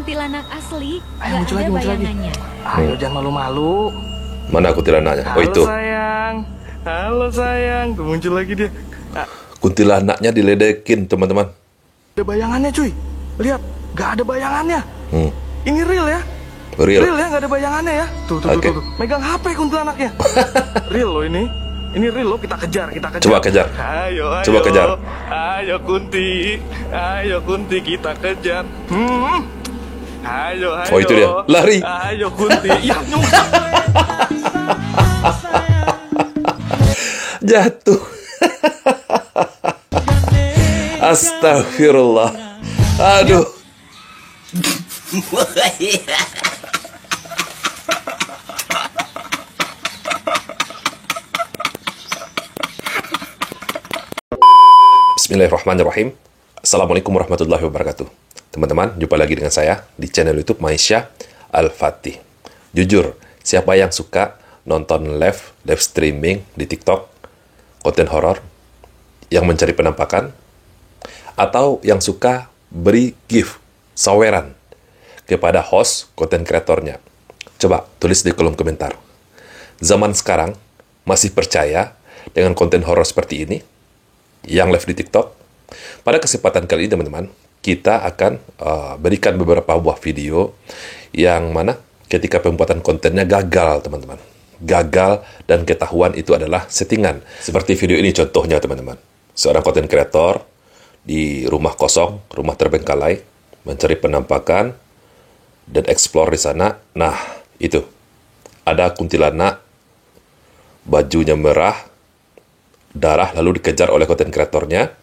kuntilanak asli, Ayo, gak muncul ada lagi, muncul lagi. bayangannya. Ayo jangan malu-malu. Mana kuntilanaknya? Oh itu. Sayang. Halo sayang. Tuh muncul lagi dia. Kuntilanaknya diledekin teman-teman. Ada bayangannya cuy. Lihat, gak ada bayangannya. Ini real ya. Real. Real ya, gak ada bayangannya ya. Tuh. Megang HP kuntilanaknya. Real loh ini. Ini real loh, kita kejar. Coba kejar. Ayo. Coba kejar. Ayo Kunti kita kejar. Ayo. Oh itu dia, lari. Ayo Kunti. Ya nyungsep. Jatuh. Astagfirullah. Aduh. Bismillahirrahmanirrahim. Assalamualaikum warahmatullahi wabarakatuh. Teman-teman, jumpa lagi dengan saya di channel YouTube Maisha Al-Fatih. Jujur, siapa yang suka nonton live streaming di TikTok, konten horor, yang mencari penampakan, atau yang suka beri gift, saweran, kepada host konten kreatornya? Coba tulis di kolom komentar. Zaman sekarang masih percaya dengan konten horor seperti ini yang live di TikTok? Pada kesempatan kali ini teman-teman, kita akan berikan beberapa buah video yang mana ketika pembuatan kontennya gagal teman-teman. Gagal dan ketahuan itu adalah settingan. Seperti video ini contohnya teman-teman. Seorang konten kreator di rumah kosong, rumah terbengkalai, mencari penampakan dan explore di sana. Nah, itu. Ada kuntilanak, bajunya merah, darah, lalu dikejar oleh konten kreatornya,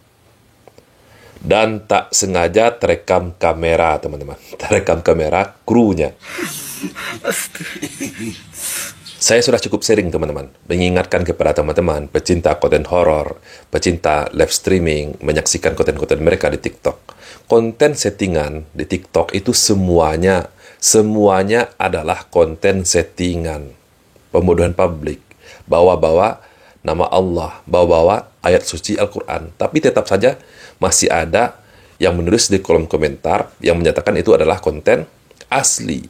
dan tak sengaja terekam kamera teman-teman, terekam kamera krunya. Saya sudah cukup sering teman-teman mengingatkan kepada teman-teman pecinta konten horor, pecinta live streaming, menyaksikan konten-konten mereka di TikTok. Konten settingan di TikTok itu semuanya adalah konten settingan, pembodohan publik, bawa-bawa nama Allah, bawa-bawa ayat suci Al-Quran. Tapi tetap saja masih ada yang menulis di kolom komentar yang menyatakan itu adalah konten asli,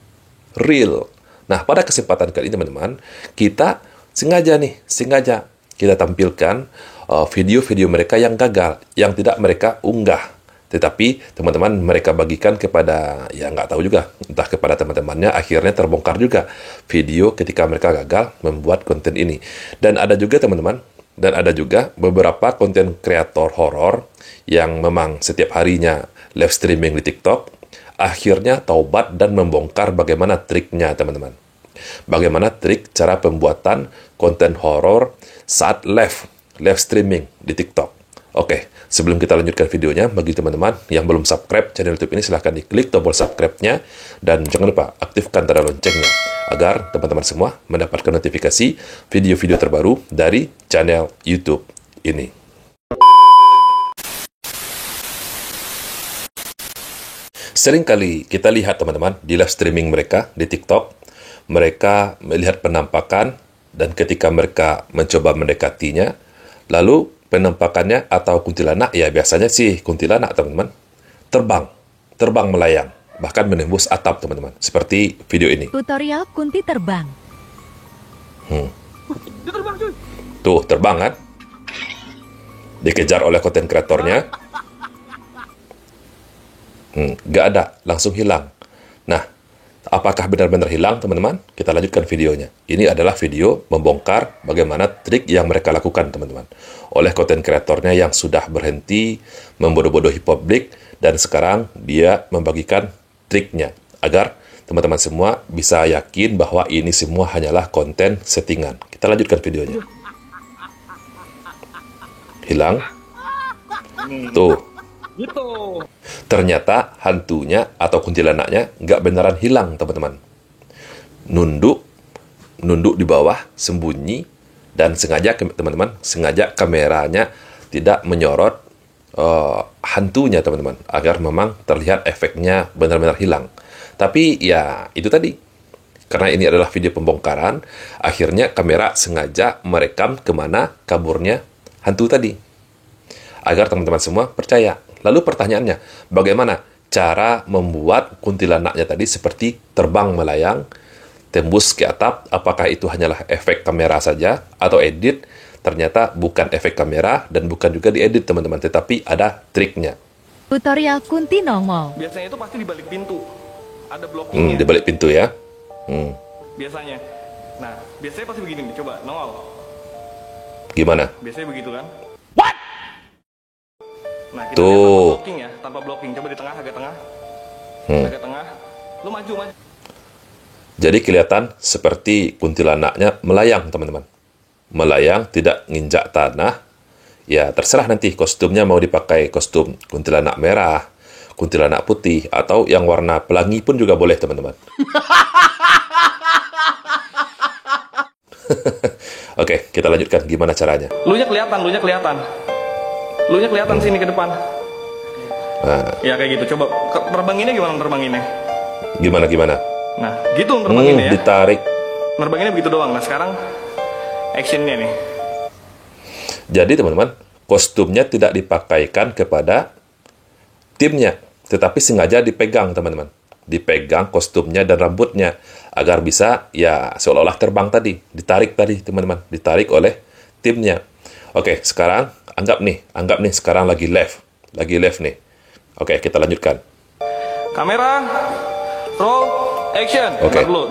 real. Nah, pada kesempatan kali ini teman-teman, kita sengaja kita tampilkan video-video mereka yang gagal, yang tidak mereka unggah. Tetapi teman-teman mereka bagikan kepada, ya nggak tahu juga, entah kepada teman-temannya, akhirnya terbongkar juga video ketika mereka gagal membuat konten ini. Dan ada juga teman-teman, beberapa konten kreator horor yang memang setiap harinya live streaming di TikTok, akhirnya taubat dan membongkar bagaimana triknya teman-teman. Bagaimana trik cara pembuatan konten horor saat live streaming di TikTok. Oke, sebelum kita lanjutkan videonya, bagi teman-teman yang belum subscribe channel YouTube ini, silahkan diklik tombol subscribe-nya, dan jangan lupa aktifkan tanda loncengnya, agar teman-teman semua mendapatkan notifikasi video-video terbaru dari channel YouTube ini. Sering kali kita lihat teman-teman di live streaming mereka di TikTok, mereka melihat penampakan, dan ketika mereka mencoba mendekatinya, lalu penampakannya atau kuntilanak, ya biasanya sih kuntilanak teman-teman, terbang melayang, bahkan menembus atap teman-teman, seperti video ini. Tutorial kunti terbang. Dia terbang cuy. Tuh, terbang kan? Dikejar oleh konten kreatornya. Gak ada, langsung hilang. Nah, apakah benar-benar hilang teman-teman? Kita lanjutkan videonya. Ini adalah video membongkar bagaimana trik yang mereka lakukan teman-teman, oleh konten kreatornya yang sudah berhenti membodoh-bodohi publik, dan sekarang dia membagikan triknya agar teman-teman semua bisa yakin bahwa ini semua hanyalah konten settingan. Kita lanjutkan videonya. Hilang. Tuh. Gitu. Ternyata hantunya atau kuntilanaknya nggak beneran hilang teman-teman. Nunduk di bawah, sembunyi, dan sengaja teman-teman, sengaja kameranya tidak menyorot hantunya teman-teman, agar memang terlihat efeknya benar-benar hilang. Tapi ya itu tadi, karena ini adalah video pembongkaran, akhirnya kamera sengaja merekam kemana kaburnya hantu tadi, agar teman-teman semua percaya. Lalu pertanyaannya, bagaimana cara membuat kuntilanaknya tadi seperti terbang melayang, tembus ke atap. Apakah itu hanyalah efek kamera saja atau edit? Ternyata bukan efek kamera dan bukan juga diedit teman-teman, tetapi ada triknya. Tutorial Kunti nongol. Biasanya itu pasti di balik pintu. Ada blockingnya. Di balik pintu ya. Biasanya. Nah, biasanya pasti begini nih. Coba nongol. Gimana? Biasanya begitu kan? Nah, kita Tuh. lihat tanpa blocking ya, tanpa blocking. Coba di tengah, agak tengah. Agak tengah. Lu maju. Jadi kelihatan seperti kuntilanaknya melayang, teman-teman. Melayang, tidak nginjak tanah. Ya, terserah nanti kostumnya mau dipakai kostum kuntilanak merah, kuntilanak putih, atau yang warna pelangi pun juga boleh, teman-teman. Oke, kita lanjutkan gimana caranya. Lunya kelihatan. Lunya kelihatan sini ke depan. Nah, Ya kayak gitu. Coba terbanginnya gimana terbanginnya? gimana? Nah, gitu terbanginnya ya. Ditarik. Nerbanginnya begitu doang. Nah, sekarang actionnya nih. Jadi teman-teman, kostumnya tidak dipakaikan kepada timnya, tetapi sengaja dipegang teman-teman. Dipegang kostumnya dan rambutnya agar bisa ya seolah-olah terbang tadi, ditarik tadi teman-teman, ditarik oleh timnya. Oke, sekarang anggap nih sekarang lagi live nih. Oke, kita lanjutkan. Kamera, roll, action. Oke. Ntar dulu,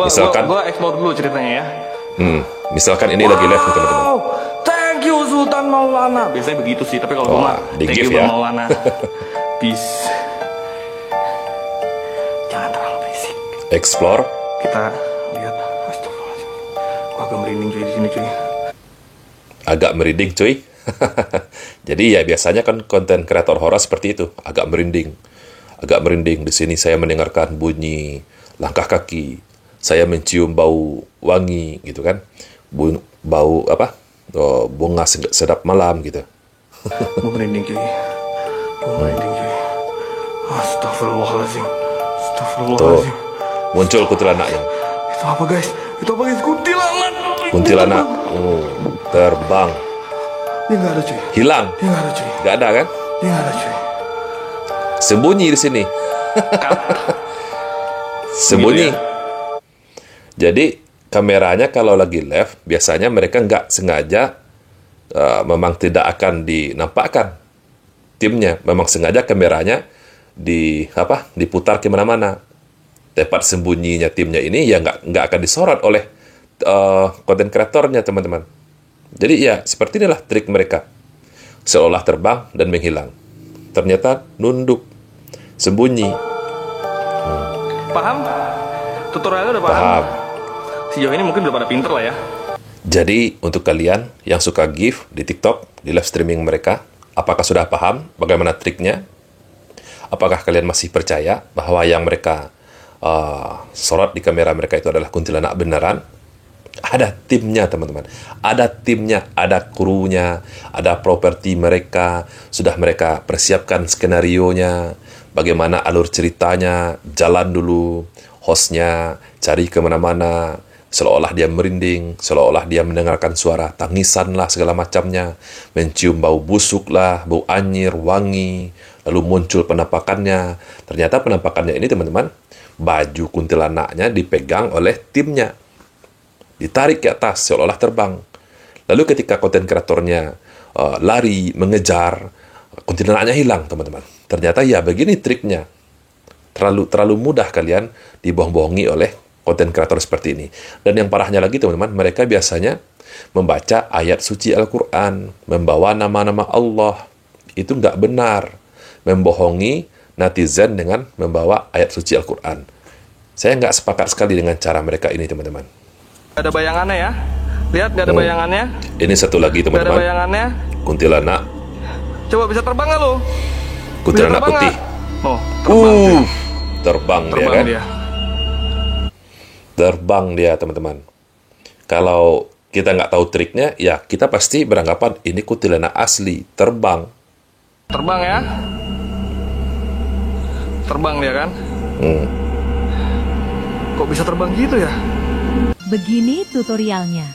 Misalkan- gua explore dulu ceritanya ya. Misalkan ini lagi live nih teman-teman. Wow, thank you Sultan Maulana. Biasanya begitu sih, tapi kalau gua mah di thank gift you ya. Bang Maulana. Peace. Jangan terlalu berisik. Explore. Kita lihat. Astagfirullahaladzim. Gua agak merinding cuy di sini cuy. Agak merinding cuy. Jadi ya biasanya kan konten kreator horor seperti itu, agak merinding. Di sini saya mendengarkan bunyi langkah kaki. Saya mencium bau wangi gitu kan. Bau apa? Bunga sedap malam gitu. Gua merinding cuy. Astagfirullahaladzim. Tuh, muncul kuntilanaknya. Itu apa guys? Kuntilanak. Kuntilanak terbang. Dia nggak ada cuy. Hilang. Dia nggak ada cuy. Nggak ada kan? Dia nggak ada cuy. Sembunyi di sini. Sembunyi. Gitu ya? Jadi kameranya kalau lagi live biasanya mereka nggak sengaja, memang tidak akan dinampakkan timnya. Memang sengaja kameranya diputar kemana-mana. Tempat sembunyinya timnya ini ya nggak akan disorot oleh konten kreatornya teman-teman. Jadi ya seperti inilah trik mereka. Seolah terbang dan menghilang. Ternyata nunduk, sembunyi. Paham? Tutorialnya udah paham? Paham. Sejauh ini mungkin udah pada pinter lah ya. Jadi untuk kalian yang suka GIF di TikTok, di live streaming mereka, apakah sudah paham bagaimana triknya? Apakah kalian masih percaya bahwa yang mereka sorot di kamera mereka itu adalah kuntilanak beneran? Ada timnya teman-teman, ada timnya, ada krunya, ada properti mereka, sudah mereka persiapkan skenarionya, bagaimana alur ceritanya, jalan dulu, hostnya cari kemana-mana, seolah-olah dia merinding, seolah-olah dia mendengarkan suara tangisan lah segala macamnya, mencium bau busuk lah, bau anyir, wangi, lalu muncul penampakannya. Ternyata penampakannya ini teman-teman, baju kuntilanaknya dipegang oleh timnya, ditarik ke atas seolah-olah terbang. Lalu ketika konten kreatornya lari mengejar, kuntilanaknya hilang teman-teman. Ternyata ya begini triknya. Terlalu mudah kalian dibohong-bohongi oleh konten kreator seperti ini. Dan yang parahnya lagi teman-teman, mereka biasanya membaca ayat suci Al-Quran, membawa nama-nama Allah. Itu nggak benar. Membohongi netizen dengan membawa ayat suci Al-Quran. Saya nggak sepakat sekali dengan cara mereka ini teman-teman. Gak ada bayangannya ya. Lihat gak ada bayangannya. Ini satu lagi Gak ada teman-teman, bayangannya. kuntilanak. Coba bisa terbang gak lo? Kuntilanak Bisa terbang putih. nggak? Oh, terbang dia. Terbang dia Terbang kan? dia. Terbang dia teman-teman. Kalau kita nggak tahu triknya, ya kita pasti beranggapan ini kuntilanak asli, terbang. Terbang ya. Terbang dia kan? Kok bisa terbang gitu ya? Begini tutorialnya.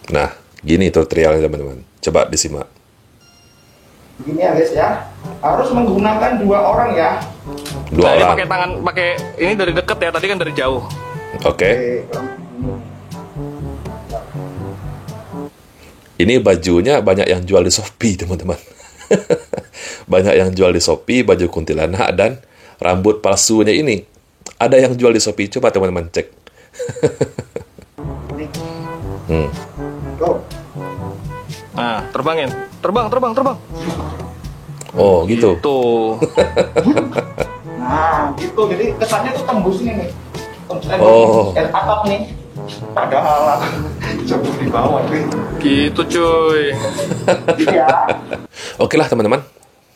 Nah, gini tutorialnya teman-teman. Coba disimak. Begini ya guys ya, harus menggunakan 2 orang ya. Dua Nah, ini orang. pakai tangan, pakai ini dari deket ya, tadi kan dari jauh. Oke. Ini bajunya banyak yang jual di Shopee, teman-teman. Banyak yang jual di Shopee, baju kuntilanak dan rambut palsunya ini. Ada yang jual di Shopee, coba teman-teman cek. Nah, terbangin. Terbang. Oh, gitu. Tuh. Nah, gitu. Jadi kesannya tuh tembus ini nih. Oh. Atap nih. Padahal jauh di bawah nih. Gitu cuy. Iya. Oke lah teman-teman.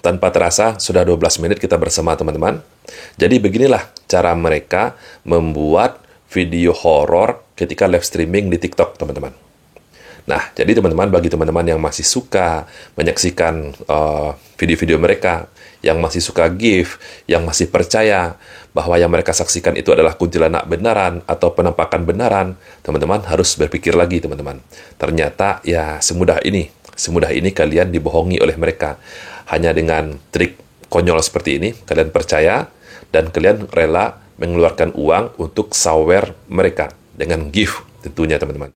Tanpa terasa, sudah 12 menit kita bersama teman-teman. Jadi beginilah cara mereka membuat video horor ketika live streaming di TikTok, teman-teman. Nah, jadi teman-teman, bagi teman-teman yang masih suka menyaksikan video-video mereka, yang masih suka GIF, yang masih percaya bahwa yang mereka saksikan itu adalah kuntilanak benaran atau penampakan benaran, teman-teman harus berpikir lagi, teman-teman. Ternyata ya semudah ini kalian dibohongi oleh mereka. Hanya dengan trik konyol seperti ini, kalian percaya dan kalian rela mengeluarkan uang untuk sawer mereka dengan GIF tentunya, teman-teman.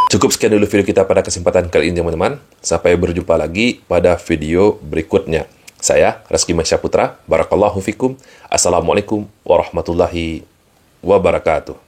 Cukup sekian dulu video kita pada kesempatan kali ini, teman-teman. Sampai berjumpa lagi pada video berikutnya. Saya, Reski Masya Putra. Barakallahu fikum. Assalamualaikum warahmatullahi wabarakatuh.